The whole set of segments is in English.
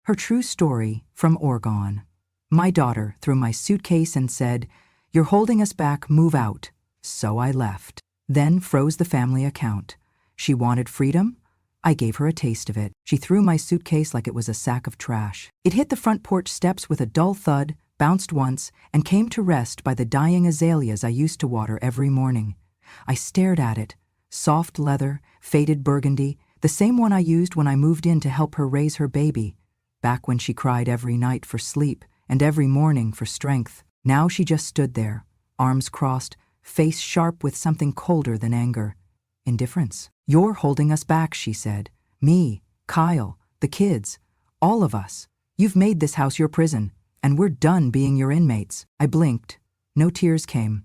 Her true story from Oregon. My daughter threw my suitcase and said, "You're holding us back, move out." So I left. Then froze the family account. She wanted freedom? I gave her a taste of it. She threw my suitcase like it was a sack of trash. It hit the front porch steps with a dull thud, bounced once, and came to rest by the dying azaleas I used to water every morning. I stared at it. Soft leather, faded burgundy, the same one I used when I moved in to help her raise her baby, back when she cried every night for sleep and every morning for strength. Now she just stood there, arms crossed, face sharp with something colder than anger. Indifference. "You're holding us back," she said. "Me, Kyle, the kids, all of us. You've made this house your prison, and we're done being your inmates." I blinked. No tears came.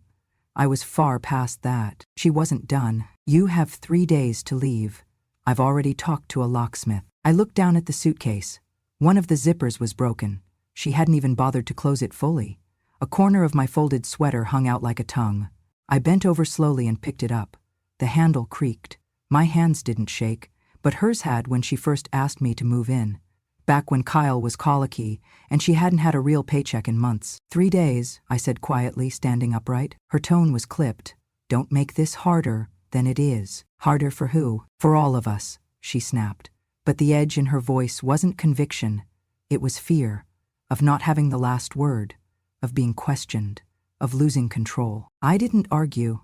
I was far past that. She wasn't done. "You have 3 days to leave. I've already talked to a locksmith." I looked down at the suitcase. One of the zippers was broken. She hadn't even bothered to close it fully. A corner of my folded sweater hung out like a tongue. I bent over slowly and picked it up. The handle creaked. My hands didn't shake, but hers had when she first asked me to move in. Back when Kyle was colicky, and she hadn't had a real paycheck in months. 3 days, I said quietly, standing upright. Her tone was clipped. "Don't make this harder than it is." "Harder for who?" "For all of us," she snapped. But the edge in her voice wasn't conviction. It was fear, of not having the last word, of being questioned, of losing control. I didn't argue.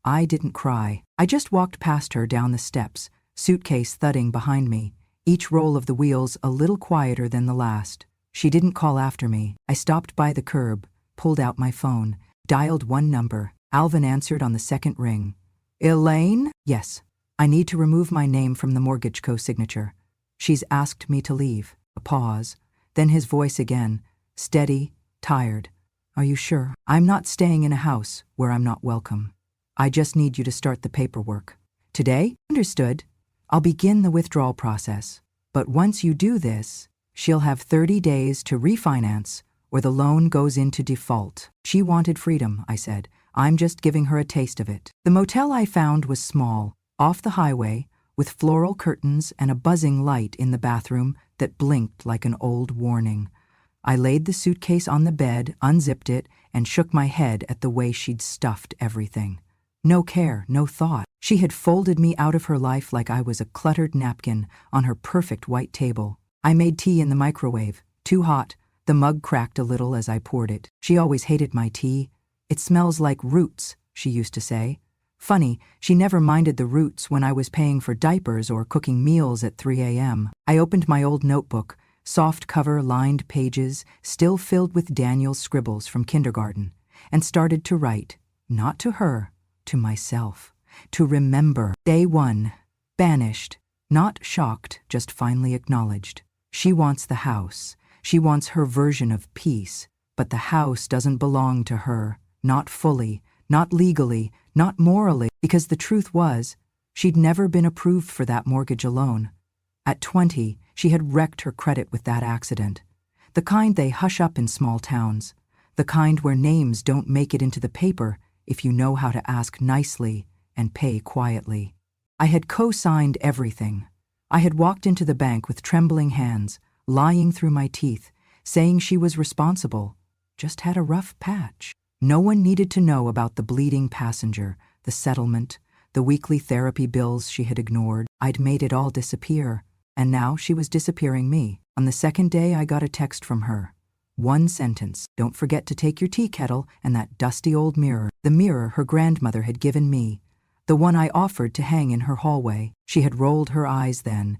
I didn't cry. I just walked past her down the steps, suitcase thudding behind me, each roll of the wheels a little quieter than the last. She didn't call after me. I stopped by the curb, pulled out my phone, dialed one number. Alvin answered on the second ring. "Elaine?" "Yes. I need to remove my name from the mortgage co-signature. She's asked me to leave." A pause. Then his voice again, steady, tired. "Are you sure? I'm not staying in a house where I'm not welcome. I just need you to start the paperwork." "Today?" "Understood. I'll begin the withdrawal process. But once you do this, she'll have 30 days to refinance or the loan goes into default." She wanted freedom, I said. I'm just giving her a taste of it. The motel I found was small, off the highway, with floral curtains and a buzzing light in the bathroom that blinked like an old warning. I laid the suitcase on the bed, unzipped it, and shook my head at the way she'd stuffed everything. No care, no thought. She had folded me out of her life like I was a cluttered napkin on her perfect white table. I made tea in the microwave, too hot. The mug cracked a little as I poured it. She always hated my tea. "It smells like roots," she used to say. Funny, she never minded the roots when I was paying for diapers or cooking meals at 3 a.m. I opened my old notebook, soft cover, lined pages, still filled with Daniel's scribbles from kindergarten, and started to write, not to her, to myself, to remember. Day 1. Banished, not shocked, just finally acknowledged. She wants the house. She wants her version of peace, but the house doesn't belong to her, not fully, not legally, not morally, because the truth was, she'd never been approved for that mortgage alone. At 20, she had wrecked her credit with that accident. The kind they hush up in small towns. The kind where names don't make it into the paper if you know how to ask nicely and pay quietly. I had co-signed everything. I had walked into the bank with trembling hands, lying through my teeth, saying she was responsible, just had a rough patch. No one needed to know about the bleeding passenger, the settlement, the weekly therapy bills she had ignored. I'd made it all disappear, and now she was disappearing me. On the second day, I got a text from her. One sentence: "Don't forget to take your tea kettle and that dusty old mirror." The mirror her grandmother had given me, the one I offered to hang in her hallway. She had rolled her eyes then.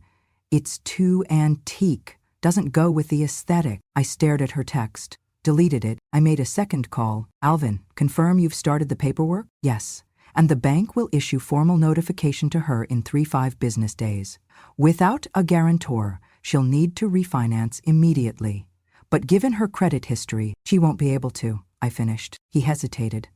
"It's too antique. Doesn't go with the aesthetic." I stared at her text, deleted it. I made a second call. "Alvin, confirm you've started the paperwork?" "Yes. And the bank will issue formal notification to her in 3-5 business days. Without a guarantor, she'll need to refinance immediately. But given her credit history, she won't be able to," I finished. He hesitated.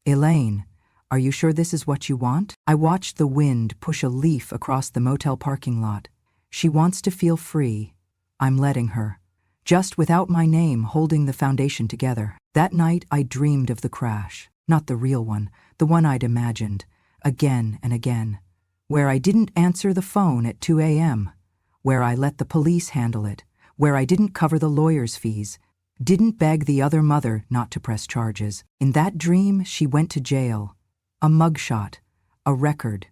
"Elaine, are you sure this is what you want?" I watched the wind push a leaf across the motel parking lot. She wants to feel free. I'm letting her. Just without my name holding the foundation together. That night I dreamed of the crash. Not the real one, the one I'd imagined, again and again. Where I didn't answer the phone at 2 a.m. Where I let the police handle it. where I didn't cover the lawyer's fees, didn't beg the other mother not to press charges. In that dream, she went to jail. A mugshot, a record,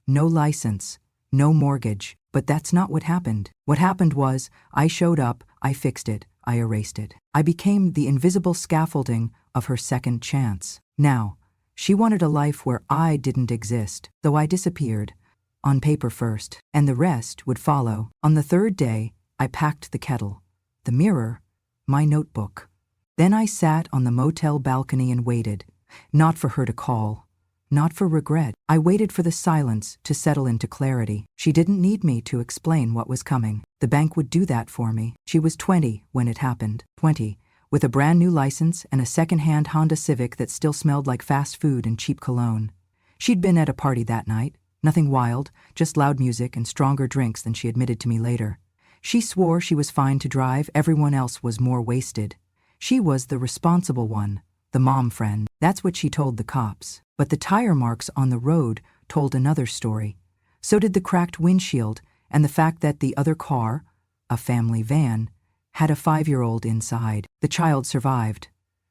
no license, no mortgage. But that's not what happened. What happened was, I showed up, I fixed it, I erased it. I became the invisible scaffolding of her second chance. Now, she wanted a life where I didn't exist, though I disappeared. On paper first, and the rest would follow. On the third day, I packed the kettle, the mirror, my notebook. Then I sat on the motel balcony and waited, not for her to call, not for regret. I waited for the silence to settle into clarity. She didn't need me to explain what was coming. The bank would do that for me. She was 20 when it happened. 20, with a brand new license and a second-hand Honda Civic that still smelled like fast food and cheap cologne. She'd been at a party that night. Nothing wild, just loud music and stronger drinks than she admitted to me later. She swore she was fine to drive, everyone else was more wasted. She was the responsible one, the mom friend. That's what she told the cops. But the tire marks on the road told another story. So did the cracked windshield and the fact that the other car, a family van, had a 5-year-old inside. The child survived.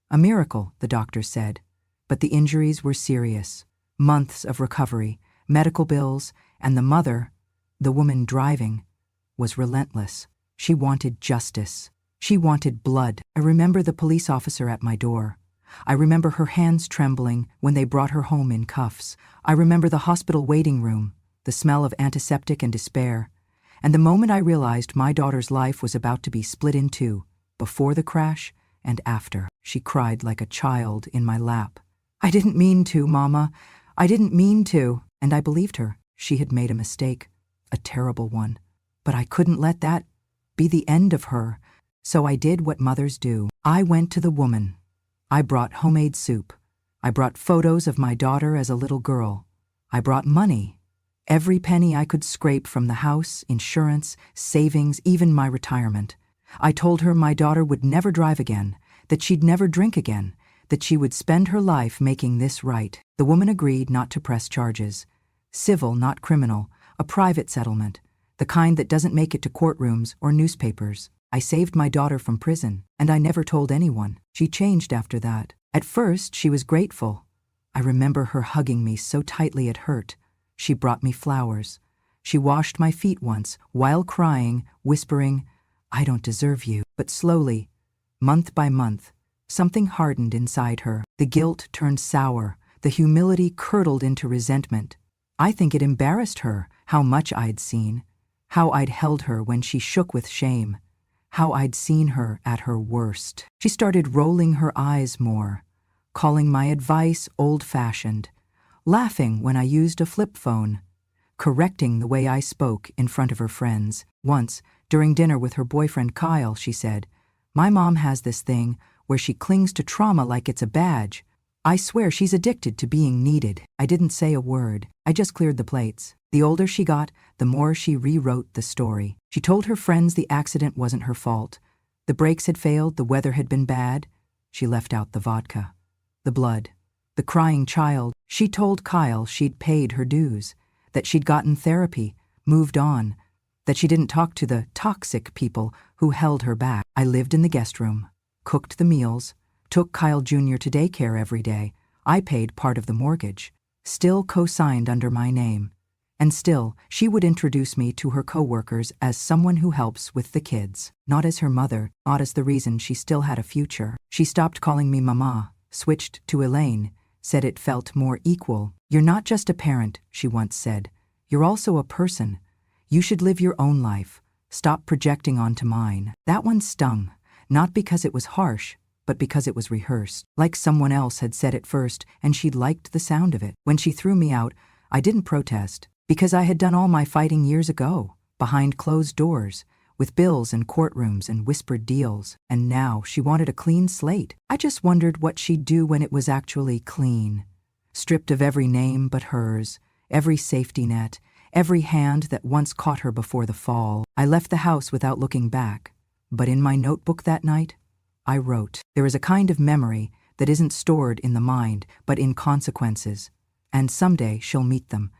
A miracle, the doctors said. But the injuries were serious. Months of recovery, medical bills, and the mother, the woman driving, was relentless. She wanted justice. She wanted blood. I remember the police officer at my door. I remember her hands trembling when they brought her home in cuffs. I remember the hospital waiting room, the smell of antiseptic and despair. And the moment I realized my daughter's life was about to be split in two, before the crash and after. She cried like a child in my lap. "I didn't mean to, Mama. I didn't mean to." And I believed her. She had made a mistake, a terrible one. But I couldn't let that be the end of her. So I did what mothers do. I went to the woman. I brought homemade soup. I brought photos of my daughter as a little girl. I brought money. Every penny I could scrape from the house, insurance, savings, even my retirement. I told her my daughter would never drive again, that she'd never drink again, that she would spend her life making this right. The woman agreed not to press charges. Civil, not criminal, a private settlement, the kind that doesn't make it to courtrooms or newspapers. I saved my daughter from prison, and I never told anyone. She changed after that. At first, she was grateful. I remember her hugging me so tightly it hurt. She brought me flowers. She washed my feet once, while crying, whispering, "I don't deserve you." But slowly, month by month, something hardened inside her. The guilt turned sour. The humility curdled into resentment. I think it embarrassed her how much I'd seen, how I'd held her when she shook with shame, how I'd seen her at her worst. She started rolling her eyes more, calling my advice old-fashioned, laughing when I used a flip phone, correcting the way I spoke in front of her friends. Once, during dinner with her boyfriend Kyle, she said, "My mom has this thing where she clings to trauma like it's a badge. I swear she's addicted to being needed." I didn't say a word. I just cleared the plates. The older she got, the more she rewrote the story. She told her friends the accident wasn't her fault. The brakes had failed, the weather had been bad. She left out the vodka, the blood, the crying child. She told Kyle she'd paid her dues, that she'd gotten therapy, moved on, that she didn't talk to the toxic people who held her back. I lived in the guest room, cooked the meals, took Kyle Jr. to daycare every day. I paid part of the mortgage, still co-signed under my name. And still, she would introduce me to her coworkers as someone who helps with the kids, not as her mother, not as the reason she still had a future. She stopped calling me Mama, switched to Elaine, said it felt more equal. "You're not just a parent," she once said. "You're also a person. You should live your own life. Stop projecting onto mine." That one stung, not because it was harsh, but because it was rehearsed. Like someone else had said it first, and she'd liked the sound of it. When she threw me out, I didn't protest, because I had done all my fighting years ago, behind closed doors, with bills and courtrooms and whispered deals. And now she wanted a clean slate. I just wondered what she'd do when it was actually clean. Stripped of every name but hers, every safety net, every hand that once caught her before the fall. I left the house without looking back, but in my notebook that night, I wrote, "There is a kind of memory that isn't stored in the mind, but in consequences, and someday she'll meet them.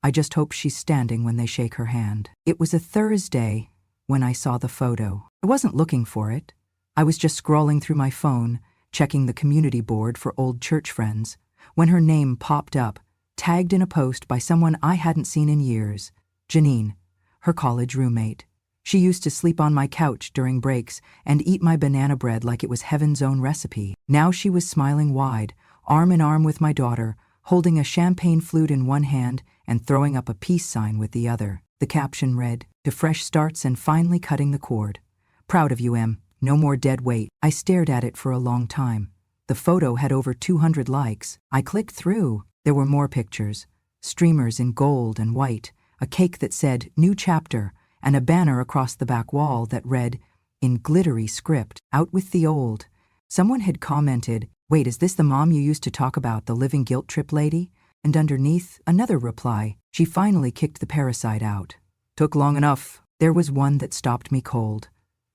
I just hope she's standing when they shake her hand." It was a Thursday when I saw the photo. I wasn't looking for it. I was just scrolling through my phone, checking the community board for old church friends, when her name popped up, tagged in a post by someone I hadn't seen in years. Janine, her college roommate. She used to sleep on my couch during breaks and eat my banana bread like it was heaven's own recipe. Now she was smiling wide, arm in arm with my daughter, holding a champagne flute in one hand and throwing up a peace sign with the other. The caption read, "To fresh starts and finally cutting the cord. Proud of you, Em. No more dead weight." I stared at it for a long time. The photo had over 200 likes. I clicked through. There were more pictures. Streamers in gold and white, a cake that said, "New Chapter," and a banner across the back wall that read, in glittery script, "Out with the old." Someone had commented, "Wait, is this the mom you used to talk about, the living guilt trip lady?" And underneath, another reply, "She finally kicked the parasite out. Took long enough." There was one that stopped me cold.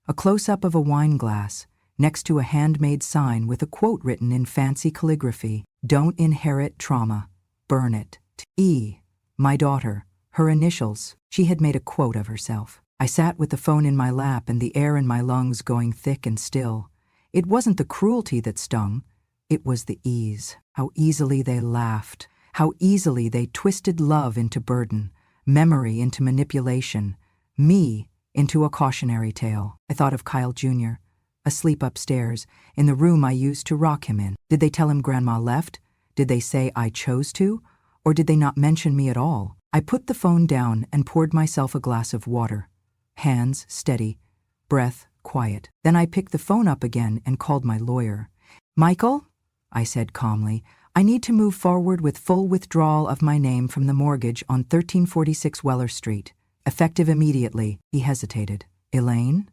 A close-up of a wine glass, next to a handmade sign with a quote written in fancy calligraphy, "Don't inherit trauma. Burn it." E. My daughter. Her initials. She had made a quote of herself. I sat with the phone in my lap and the air in my lungs going thick and still. It wasn't the cruelty that stung. It was the ease. How easily they laughed. How easily they twisted love into burden, memory into manipulation, me into a cautionary tale. I thought of Kyle Jr., asleep upstairs, in the room I used to rock him in. Did they tell him Grandma left? Did they say I chose to? Or did they not mention me at all? I put the phone down and poured myself a glass of water. Hands steady, breath quiet. Then I picked the phone up again and called my lawyer. "Michael," I said calmly, "I need to move forward with full withdrawal of my name from the mortgage on 1346 Weller Street. Effective immediately." He hesitated. "Elaine?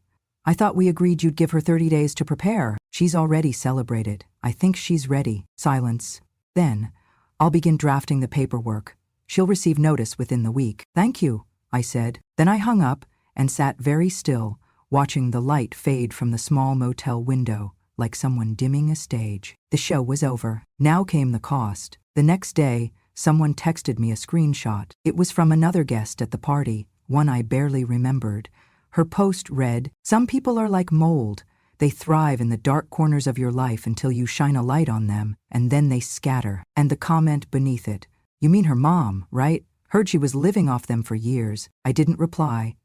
I thought we agreed you'd give her 30 days to prepare." "She's already celebrated. I think she's ready." Silence. "Then, I'll begin drafting the paperwork. She'll receive notice within the week." "Thank you," I said. Then I hung up and sat very still, watching the light fade from the small motel window, like someone dimming a stage. The show was over. Now came the cost. The next day, someone texted me a screenshot. It was from another guest at the party, one I barely remembered. Her post read, "Some people are like mold. They thrive in the dark corners of your life until you shine a light on them, and then they scatter." And the comment beneath it, "You mean her mom, right? Heard she was living off them for years." I didn't reply.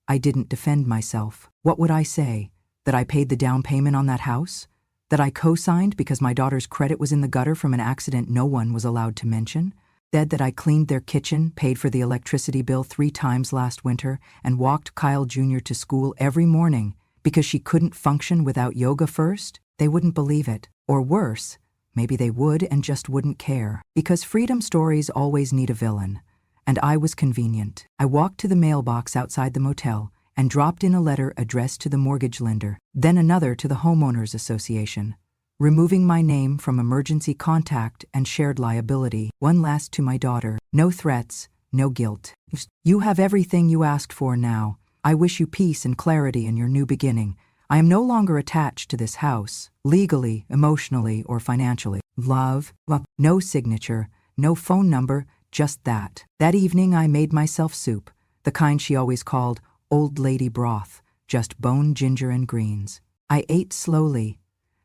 I didn't defend myself. What would I say? That I paid the down payment on that house? That I co-signed because my daughter's credit was in the gutter from an accident no one was allowed to mention? Said that I cleaned their kitchen, paid for the electricity bill 3 times last winter, and walked Kyle Jr. to school every morning because she couldn't function without yoga first? They wouldn't believe it. Or worse, maybe they would and just wouldn't care. Because freedom stories always need a villain. And I was convenient. I walked to the mailbox outside the motel and dropped in a letter addressed to the mortgage lender, then another to the homeowners association, removing my name from emergency contact and shared liability. One last to my daughter. No threats, no guilt. "You have everything you asked for now. I wish you peace and clarity in your new beginning. I am no longer attached to this house, legally, emotionally, or financially. Love." No signature, no phone number, just that. That evening I made myself soup, the kind she always called old lady broth, just bone, ginger, and greens. I ate slowly,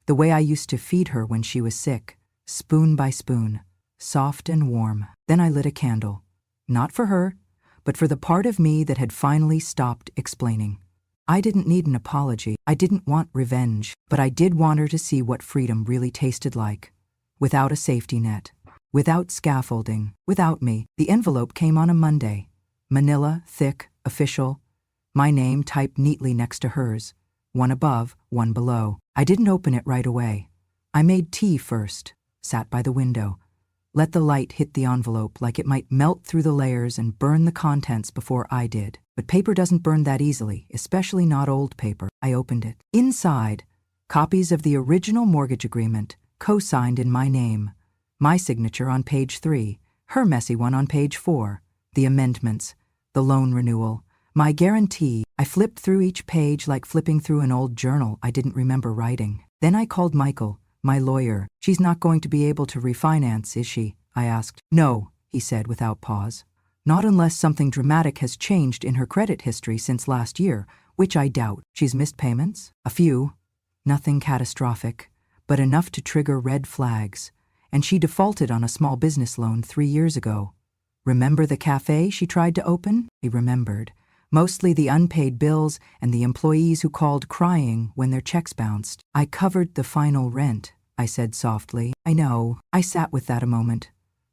the way I used to feed her when she was sick, spoon by spoon, soft and warm. Then I lit a candle, not for her, but for the part of me that had finally stopped explaining. I didn't need an apology. I didn't want revenge, but I did want her to see what freedom really tasted like. Without a safety net, without scaffolding, without me. The envelope came on a Monday. Manila, thick, official. My name typed neatly next to hers. One above, one below. I didn't open it right away. I made tea first, sat by the window. Let the light hit the envelope like it might melt through the layers and burn the contents before I did. But paper doesn't burn that easily, especially not old paper. I opened it. Inside, copies of the original mortgage agreement, co-signed in my name. My signature on page 3, her messy one on page 4. The amendments, the loan renewal, my guarantee. I flipped through each page like flipping through an old journal I didn't remember writing. Then I called Michael, my lawyer. "She's not going to be able to refinance, is she?" I asked. "No," he said without pause. "Not unless something dramatic has changed in her credit history since last year, which I doubt. She's missed payments? A few. Nothing catastrophic, but enough to trigger red flags. And she defaulted on a small business loan 3 years ago. Remember the cafe she tried to open? He remembered. Mostly the unpaid bills and the employees who called crying when their checks bounced. I covered the final rent, I said softly. I know. I sat with that a moment.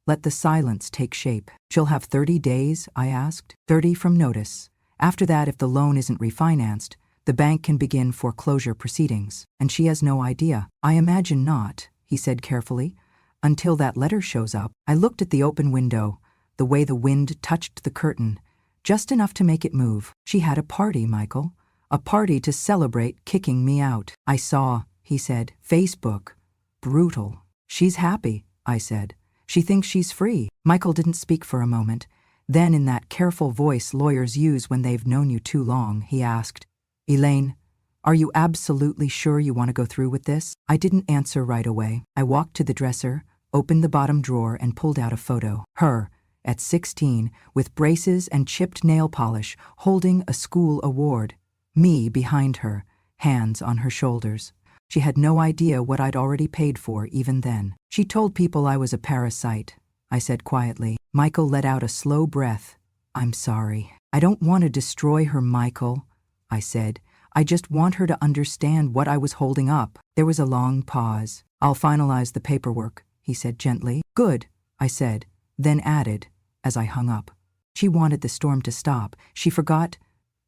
Let the silence take shape. She'll have 30 days, I asked. 30 from notice. After that, if the loan isn't refinanced, the bank can begin foreclosure proceedings. And she has no idea. I imagine not, he said carefully. Until that letter shows up. I looked at the open window, the way the wind touched the curtain, just enough to make it move. She had a party, Michael. A party to celebrate kicking me out. I saw, he said. Facebook. Brutal. She's happy, I said. She thinks she's free. Michael didn't speak for a moment. Then, in that careful voice lawyers use when they've known you too long, he asked, Elaine, are you absolutely sure you want to go through with this? I didn't answer right away. I walked to the dresser, opened the bottom drawer, and pulled out a photo. Her, at 16, with braces and chipped nail polish, holding a school award. Me behind her, hands on her shoulders. She had no idea what I'd already paid for even then. She told people I was a parasite, I said quietly. Michael let out a slow breath. I'm sorry. I don't want to destroy her, Michael, I said. I just want her to understand what I was holding up. There was a long pause. I'll finalize the paperwork, he said gently. Good, I said, then added, as I hung up. She wanted the storm to stop. She forgot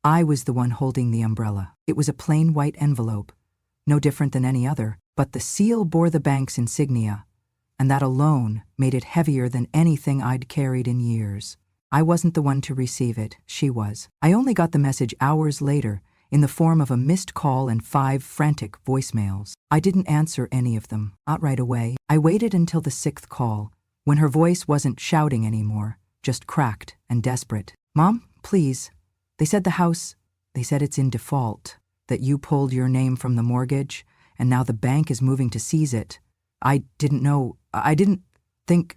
I was the one holding the umbrella. It was a plain white envelope, no different than any other, but the seal bore the bank's insignia, and that alone made it heavier than anything I'd carried in years. I wasn't the one to receive it, she was. I only got the message hours later, in the form of a missed call and 5 frantic voicemails. I didn't answer any of them, not right away. I waited until the 6th call, when her voice wasn't shouting anymore, just cracked and desperate. Mom, please. They said it's in default, that you pulled your name from the mortgage, and now the bank is moving to seize it. I didn't think,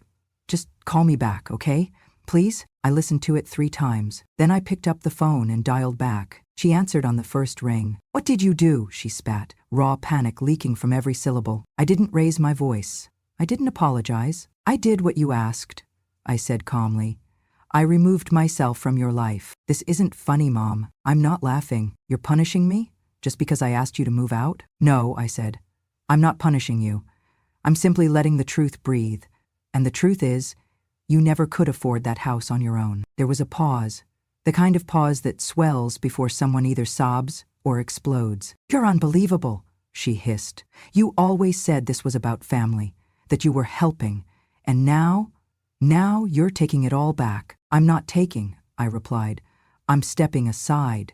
just call me back, okay? Please? I listened to it 3 times. Then I picked up the phone and dialed back. She answered on the first ring. What did you do? She spat, raw panic leaking from every syllable. I didn't raise my voice. I didn't apologize. I did what you asked, I said calmly. I removed myself from your life. This isn't funny, Mom. I'm not laughing. You're punishing me? Just because I asked you to move out? No, I said. I'm not punishing you. I'm simply letting the truth breathe. And the truth is, you never could afford that house on your own. There was a pause, the kind of pause that swells before someone either sobs or explodes. You're unbelievable, she hissed. You always said this was about family, that you were helping, and now you're taking it all back. I'm not taking, I replied. I'm stepping aside.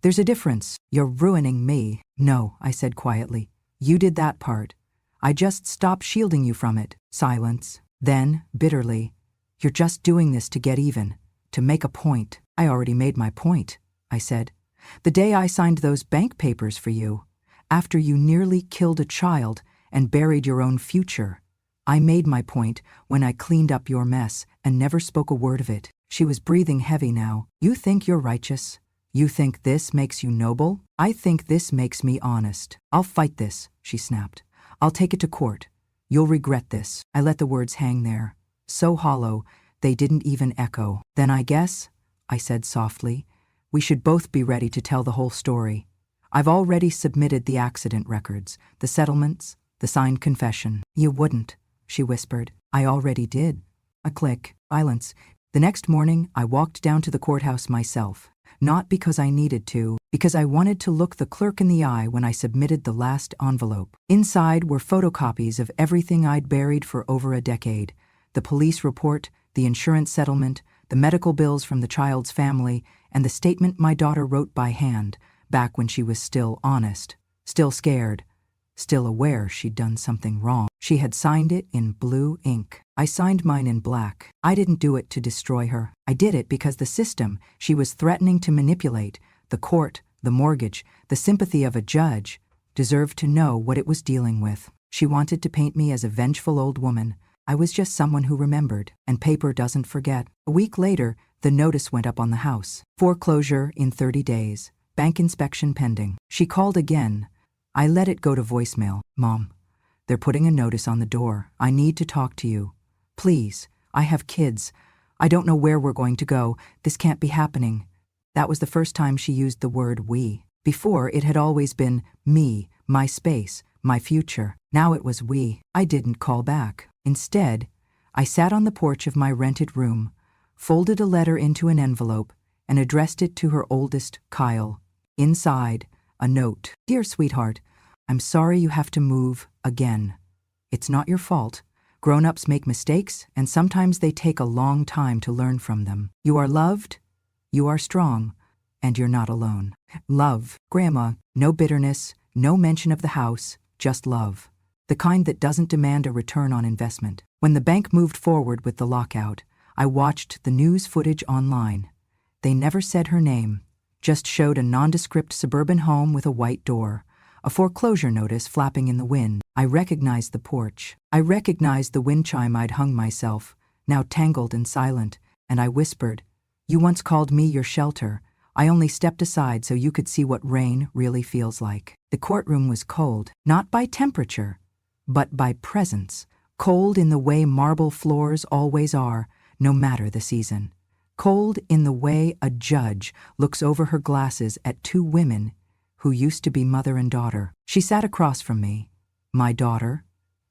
There's a difference. You're ruining me. No, I said quietly. You did that part. I just stopped shielding you from it. Silence. Then, bitterly, you're just doing this to get even, to make a point. I already made my point, I said. The day I signed those bank papers for you, after you nearly killed a child and buried your own future, I made my point when I cleaned up your mess and never spoke a word of it. She was breathing heavy now. You think you're righteous? You think this makes you noble? I think this makes me honest. I'll fight this, she snapped. I'll take it to court. You'll regret this. I let the words hang there, so hollow they didn't even echo. Then I guess, I said softly, we should both be ready to tell the whole story. I've already submitted the accident records, the settlements, the signed confession. You wouldn't, she whispered. I already did. A click, silence. The next morning, I walked down to the courthouse myself. Not because I needed to, because I wanted to look the clerk in the eye when I submitted the last envelope. Inside were photocopies of everything I'd buried for over a decade. The police report, the insurance settlement, the medical bills from the child's family, and the statement my daughter wrote by hand, back when she was still honest, still scared, still aware she'd done something wrong. She had signed it in blue ink. I signed mine in black. I didn't do it to destroy her. I did it because the system she was threatening to manipulate, the court, the mortgage, the sympathy of a judge, deserved to know what it was dealing with. She wanted to paint me as a vengeful old woman. I was just someone who remembered, and paper doesn't forget. A week later, the notice went up on the house. Foreclosure in 30 days. Bank inspection pending. She called again. I let it go to voicemail. Mom, they're putting a notice on the door. I need to talk to you. Please, I have kids. I don't know where we're going to go. This can't be happening. That was the first time she used the word we. Before, it had always been me, my space, my future. Now it was we. I didn't call back. Instead, I sat on the porch of my rented room, folded a letter into an envelope, and addressed it to her oldest, Kyle. Inside, a note. Dear sweetheart, I'm sorry you have to move again. It's not your fault. Grown-ups make mistakes, and sometimes they take a long time to learn from them. You are loved, you are strong, and you're not alone. Love, Grandma. No bitterness, no mention of the house, just love. The kind that doesn't demand a return on investment. When the bank moved forward with the lockout, I watched the news footage online. They never said her name, just showed a nondescript suburban home with a white door, a foreclosure notice flapping in the wind. I recognized the porch. I recognized the wind chime I'd hung myself, now tangled and silent, and I whispered, "You once called me your shelter. I only stepped aside so you could see what rain really feels like." The courtroom was cold, not by temperature, but by presence. Cold in the way marble floors always are, no matter the season. Cold in the way a judge looks over her glasses at two women who used to be mother and daughter. She sat across from me, my daughter,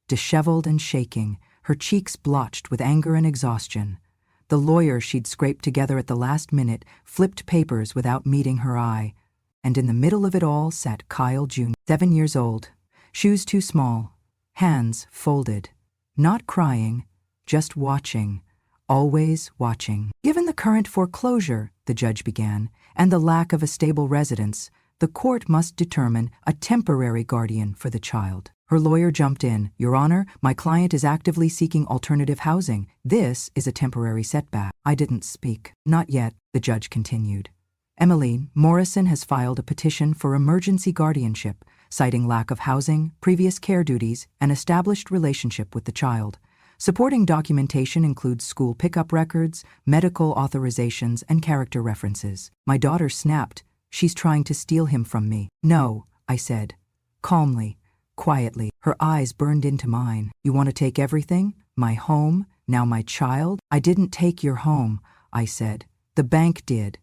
disheveled and shaking, her cheeks blotched with anger and exhaustion. The lawyer she'd scraped together at the last minute flipped papers without meeting her eye, and in the middle of it all sat Kyle Jr., 7 years old, shoes too small, hands folded, not crying, just watching, always watching. Given the current foreclosure, the judge began, and the lack of a stable residence, the court must determine a temporary guardian for the child. Her lawyer jumped in. "Your Honor, my client is actively seeking alternative housing. This is a temporary setback." I didn't speak. "Not yet," the judge continued. "Emily Morrison has filed a petition for emergency guardianship, citing lack of housing, previous care duties, and established relationship with the child. Supporting documentation includes school pickup records, medical authorizations, and character references." My daughter snapped. "She's trying to steal him from me." "No," I said, calmly, quietly. Her eyes burned into mine. "You want to take everything? My home, now my child?" "I didn't take your home," I said. "The bank did.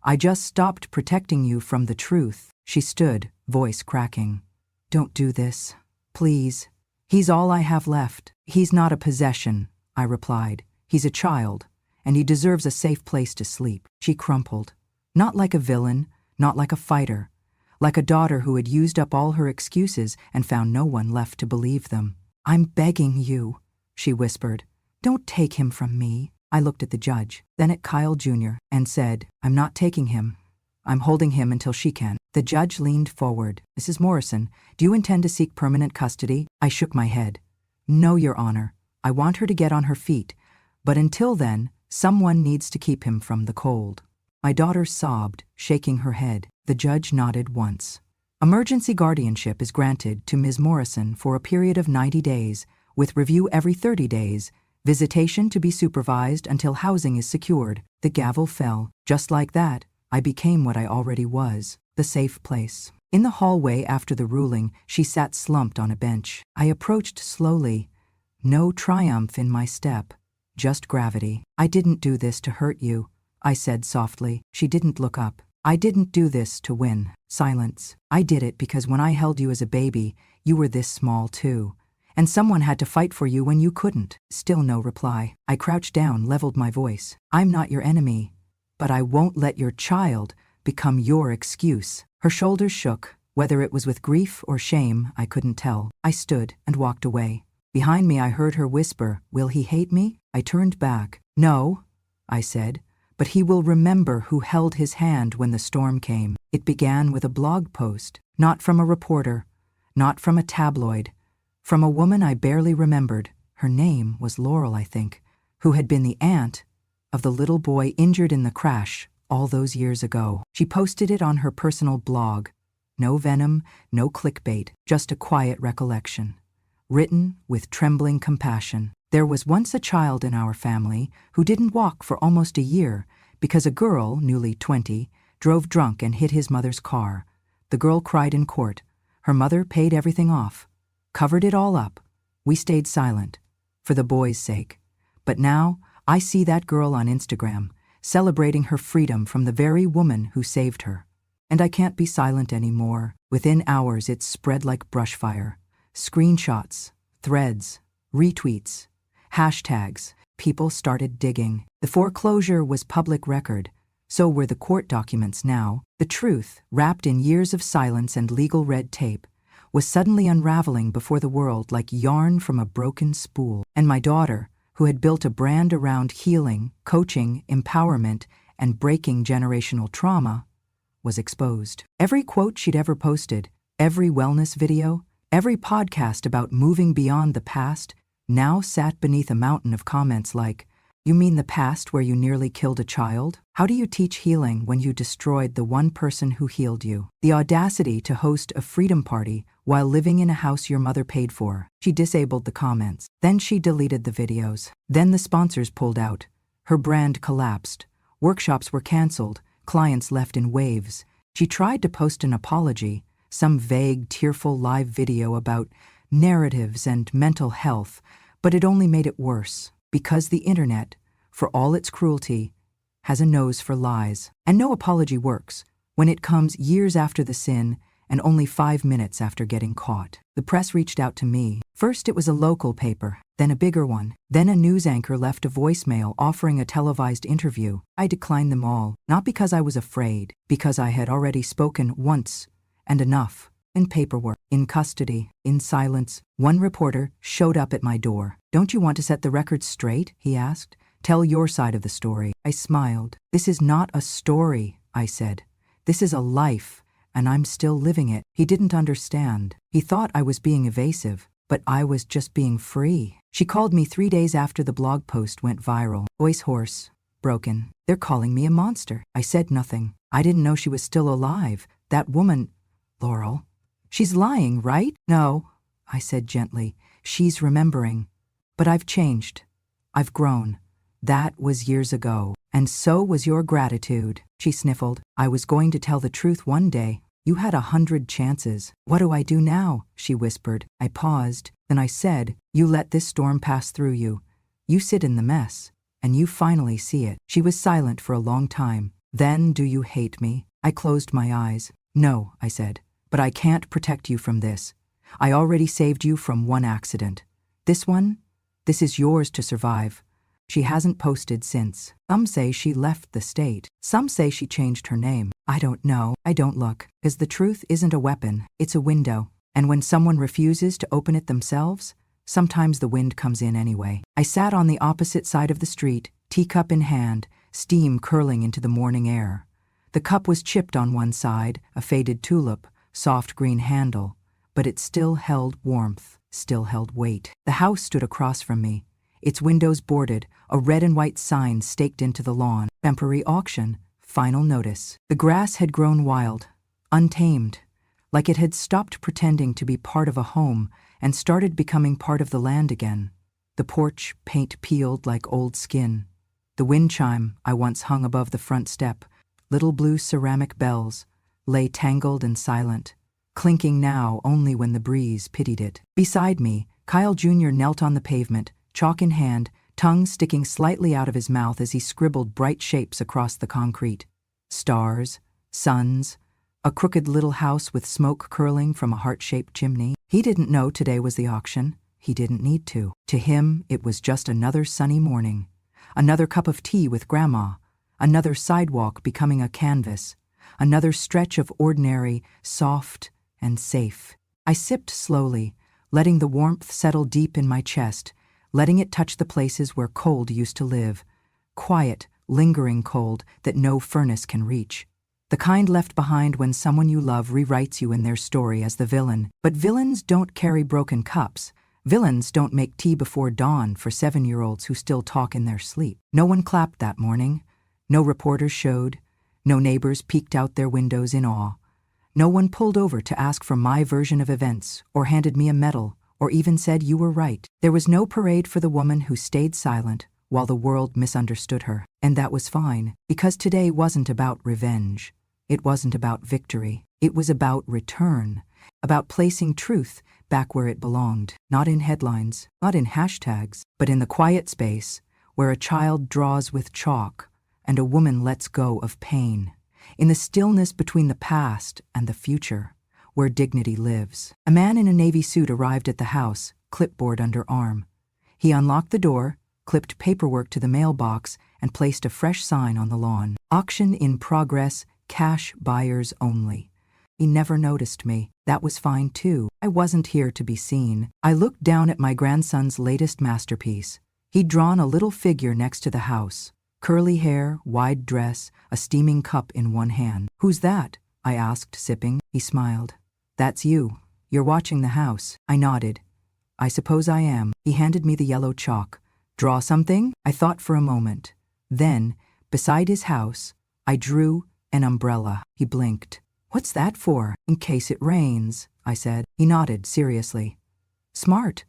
I just stopped protecting you from the truth." She stood, voice cracking. "Don't do this. Please. He's all I have left." "He's not a possession," I replied. "He's a child, and he deserves a safe place to sleep." She crumpled. Not like a villain, not like a fighter, like a daughter who had used up all her excuses and found no one left to believe them. "I'm begging you," she whispered. "Don't take him from me." I looked at the judge, then at Kyle Jr., and said, "I'm not taking him. I'm holding him until she can." The judge leaned forward. "Mrs. Morrison, do you intend to seek permanent custody?" I shook my head. "No, Your Honor. I want her to get on her feet, but until then, someone needs to keep him from the cold." My daughter sobbed, shaking her head. The judge nodded once. "Emergency guardianship is granted to Ms. Morrison for a period of 90 days, with review every 30 days, visitation to be supervised until housing is secured." The gavel fell. Just like that, I became what I already was, the safe place. In the hallway after the ruling, she sat slumped on a bench. I approached slowly. No triumph in my step, just gravity. "I didn't do this to hurt you," I said softly. She didn't look up. "I didn't do this to win." Silence. "I did it because when I held you as a baby, you were this small too. And someone had to fight for you when you couldn't." Still no reply. I crouched down, leveled my voice. "I'm not your enemy, but I won't let your child become your excuse." Her shoulders shook. Whether it was with grief or shame, I couldn't tell. I stood and walked away. Behind me I heard her whisper, "Will he hate me?" I turned back. "No," I said, "but he will remember who held his hand when the storm came." It began with a blog post, not from a reporter, not from a tabloid, from a woman I barely remembered. Her name was Laurel, I think, who had been the aunt of the little boy injured in the crash all those years ago. She posted it on her personal blog. No venom, no clickbait, just a quiet recollection, written with trembling compassion. "There was once a child in our family who didn't walk for almost a year because a girl, newly 20, drove drunk and hit his mother's car. The girl cried in court. Her mother paid everything off, covered it all up. We stayed silent, for the boy's sake. But now, I see that girl on Instagram, celebrating her freedom from the very woman who saved her. And I can't be silent anymore. Within hours, it spread like brushfire. Screenshots, threads, retweets, hashtags. People started digging. The foreclosure was public record. So were the court documents now. The truth, wrapped in years of silence and legal red tape, was suddenly unraveling before the world like yarn from a broken spool. And my daughter, who had built a brand around healing, coaching, empowerment, and breaking generational trauma, was exposed. Every quote she'd ever posted, every wellness video, every podcast about moving beyond the past, now sat beneath a mountain of comments like, "You mean the past where you nearly killed a child? How do you teach healing when you destroyed the one person who healed you?" The audacity to host a freedom party while living in a house your mother paid for. She disabled the comments. Then she deleted the videos. Then the sponsors pulled out. Her brand collapsed. Workshops were canceled. Clients left in waves. She tried to post an apology, some vague, tearful live video about narratives and mental health, but it only made it worse. Because the internet, for all its cruelty, has a nose for lies. And no apology works when it comes years after the sin and only 5 minutes after getting caught. The press reached out to me. First it was a local paper, then a bigger one. Then a news anchor left a voicemail offering a televised interview. I declined them all, not because I was afraid, because I had already spoken once and enough. In paperwork, in custody, in silence, one reporter showed up at my door. "Don't you want to set the record straight?" he asked. "Tell your side of the story." I smiled. "This is not a story," I said. "This is a life, and I'm still living it." He didn't understand. He thought I was being evasive, but I was just being free. She called me 3 days after the blog post went viral. Voice hoarse, broken. "They're calling me a monster." I said nothing. I didn't know she was still alive. That woman, Laurel. "She's lying, right?" "No," I said gently. "She's remembering. But I've changed. I've grown. That was years ago. And so was your gratitude." She sniffled. "I was going to tell the truth one day. You had 100 chances." "What do I do now?" she whispered. I paused. Then I said, "You let this storm pass through you. You sit in the mess, and you finally see it." She was silent for a long time. "Then do you hate me?" I closed my eyes. "No," I said. "But I can't protect you from this. I already saved you from one accident. This one? This is yours to survive." She hasn't posted since. Some say she left the state. Some say she changed her name. I don't know. I don't look. Because the truth isn't a weapon. It's a window. And when someone refuses to open it themselves, sometimes the wind comes in anyway. I sat on the opposite side of the street, teacup in hand, steam curling into the morning air. The cup was chipped on one side, a faded tulip, soft green handle, but it still held warmth, still held weight. The house stood across from me, its windows boarded, a red and white sign staked into the lawn. Temporary auction, final notice. The grass had grown wild, untamed, like it had stopped pretending to be part of a home and started becoming part of the land again. The porch, paint peeled like old skin. The wind chime I once hung above the front step, little blue ceramic bells, lay tangled and silent, clinking now only when the breeze pitied it. Beside me, Kyle Jr. knelt on the pavement, chalk in hand, tongue sticking slightly out of his mouth as he scribbled bright shapes across the concrete. Stars, suns, a crooked little house with smoke curling from a heart-shaped chimney. He didn't know today was the auction. He didn't need to. To him, it was just another sunny morning, another cup of tea with Grandma, another sidewalk becoming a canvas, another stretch of ordinary, soft, and safe. I sipped slowly, letting the warmth settle deep in my chest, letting it touch the places where cold used to live. Quiet, lingering cold that no furnace can reach. The kind left behind when someone you love rewrites you in their story as the villain. But villains don't carry broken cups. Villains don't make tea before dawn for 7-year-olds who still talk in their sleep. No one clapped that morning. No reporters showed. No neighbors peeked out their windows in awe. No one pulled over to ask for my version of events, or handed me a medal, or even said you were right. There was no parade for the woman who stayed silent while the world misunderstood her. And that was fine, because today wasn't about revenge. It wasn't about victory. It was about return, about placing truth back where it belonged, not in headlines, not in hashtags, but in the quiet space where a child draws with chalk and a woman lets go of pain, in the stillness between the past and the future, where dignity lives. A man in a navy suit arrived at the house, clipboard under arm. He unlocked the door, clipped paperwork to the mailbox, and placed a fresh sign on the lawn. Auction in progress, cash buyers only. He never noticed me. That was fine too. I wasn't here to be seen. I looked down at my grandson's latest masterpiece. He'd drawn a little figure next to the house. Curly hair, wide dress, a steaming cup in one hand. "Who's that?" I asked, sipping. He smiled. "That's you. You're watching the house." I nodded. "I suppose I am." He handed me the yellow chalk. "Draw something?" I thought for a moment. Then, beside his house, I drew an umbrella. He blinked. "What's that for?" "In case it rains," I said. He nodded seriously. "Smart,"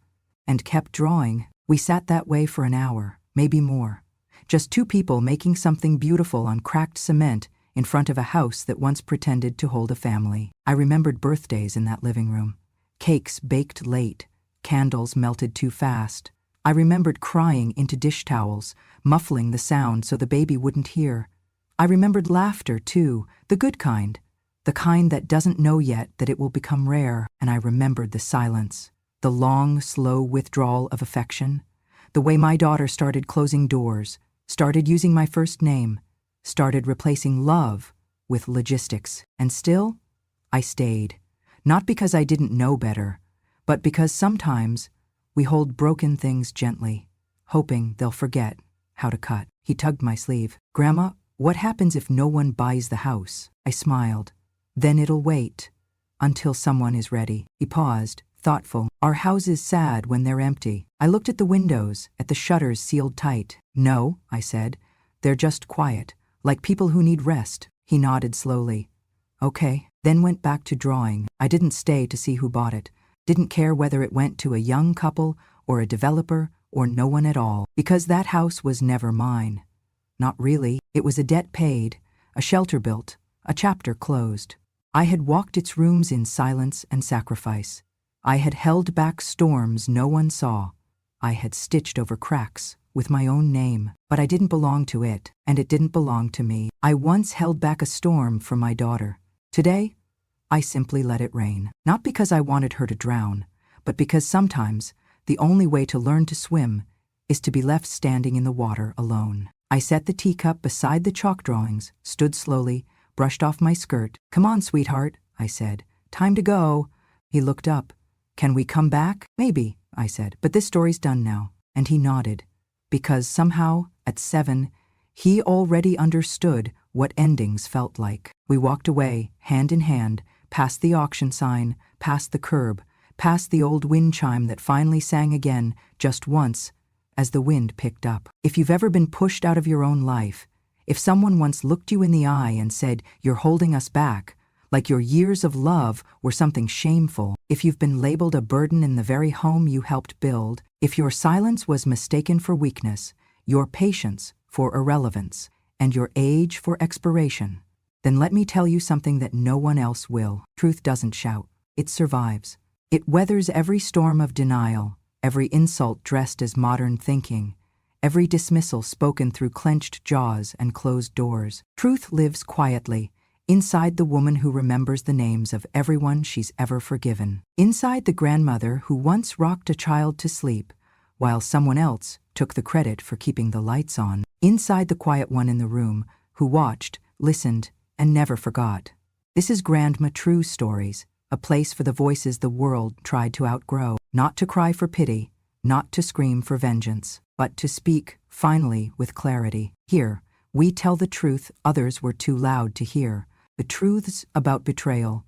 and kept drawing. We sat that way for an hour, maybe more. Just two people making something beautiful on cracked cement in front of a house that once pretended to hold a family. I remembered birthdays in that living room. Cakes baked late, candles melted too fast. I remembered crying into dish towels, muffling the sound so the baby wouldn't hear. I remembered laughter, too, the good kind, the kind that doesn't know yet that it will become rare. And I remembered the silence, the long, slow withdrawal of affection, the way my daughter started closing doors, started using my first name, started replacing love with logistics. And still, I stayed, not because I didn't know better, but because sometimes we hold broken things gently, hoping they'll forget how to cut. He tugged my sleeve. "Grandma, what happens if no one buys the house?" I smiled. "Then it'll wait until someone is ready." He paused, thoughtful. "Are houses sad when they're empty?" I looked at the windows, at the shutters sealed tight. "No," I said. "They're just quiet, like people who need rest." He nodded slowly. "Okay." Then went back to drawing. I didn't stay to see who bought it. Didn't care whether it went to a young couple or a developer or no one at all, because that house was never mine. Not really. It was a debt paid, a shelter built, a chapter closed. I had walked its rooms in silence and sacrifice. I had held back storms no one saw. I had stitched over cracks with my own name, but I didn't belong to it, and it didn't belong to me. I once held back a storm for my daughter. Today, I simply let it rain. Not because I wanted her to drown, but because sometimes the only way to learn to swim is to be left standing in the water alone. I set the teacup beside the chalk drawings, stood slowly, brushed off my skirt. "Come on, sweetheart," I said. "Time to go." He looked up. "Can we come back?" "Maybe," I said, "but this story's done now." And he nodded, because somehow, at 7, he already understood what endings felt like. We walked away, hand in hand, past the auction sign, past the curb, past the old wind chime that finally sang again, just once, as the wind picked up. If you've ever been pushed out of your own life, if someone once looked you in the eye and said, "You're holding us back," like your years of love were something shameful, if you've been labeled a burden in the very home you helped build, if your silence was mistaken for weakness, your patience for irrelevance, and your age for expiration, then let me tell you something that no one else will. Truth doesn't shout. It survives. It weathers every storm of denial, every insult dressed as modern thinking, every dismissal spoken through clenched jaws and closed doors. Truth lives quietly, inside the woman who remembers the names of everyone she's ever forgiven. Inside the grandmother who once rocked a child to sleep, while someone else took the credit for keeping the lights on. Inside the quiet one in the room who watched, listened, and never forgot. This is Grandma True Stories, a place for the voices the world tried to outgrow, not to cry for pity, not to scream for vengeance, but to speak, finally, with clarity. Here, we tell the truth others were too loud to hear, the truths about betrayal,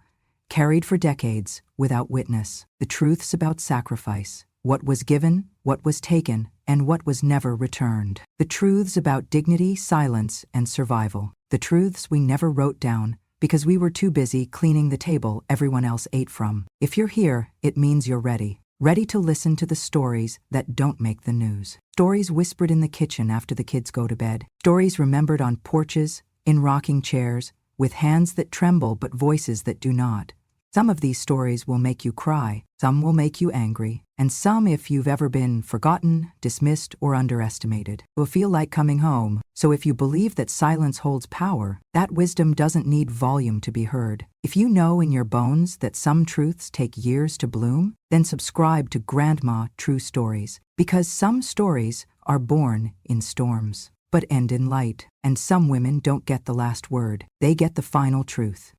carried for decades without witness, the truths about sacrifice, what was given, what was taken, and what was never returned, the truths about dignity, silence, and survival, the truths we never wrote down because we were too busy cleaning the table everyone else ate from. If you're here, it means you're ready. Ready to listen to the stories that don't make the news. Stories whispered in the kitchen after the kids go to bed. Stories remembered on porches, in rocking chairs, with hands that tremble but voices that do not. Some of these stories will make you cry, some will make you angry, and some, if you've ever been forgotten, dismissed, or underestimated, will feel like coming home. So if you believe that silence holds power, that wisdom doesn't need volume to be heard. If you know in your bones that some truths take years to bloom, then subscribe to Grandma True Stories, because some stories are born in storms, but end in light. And some women don't get the last word, they get the final truth.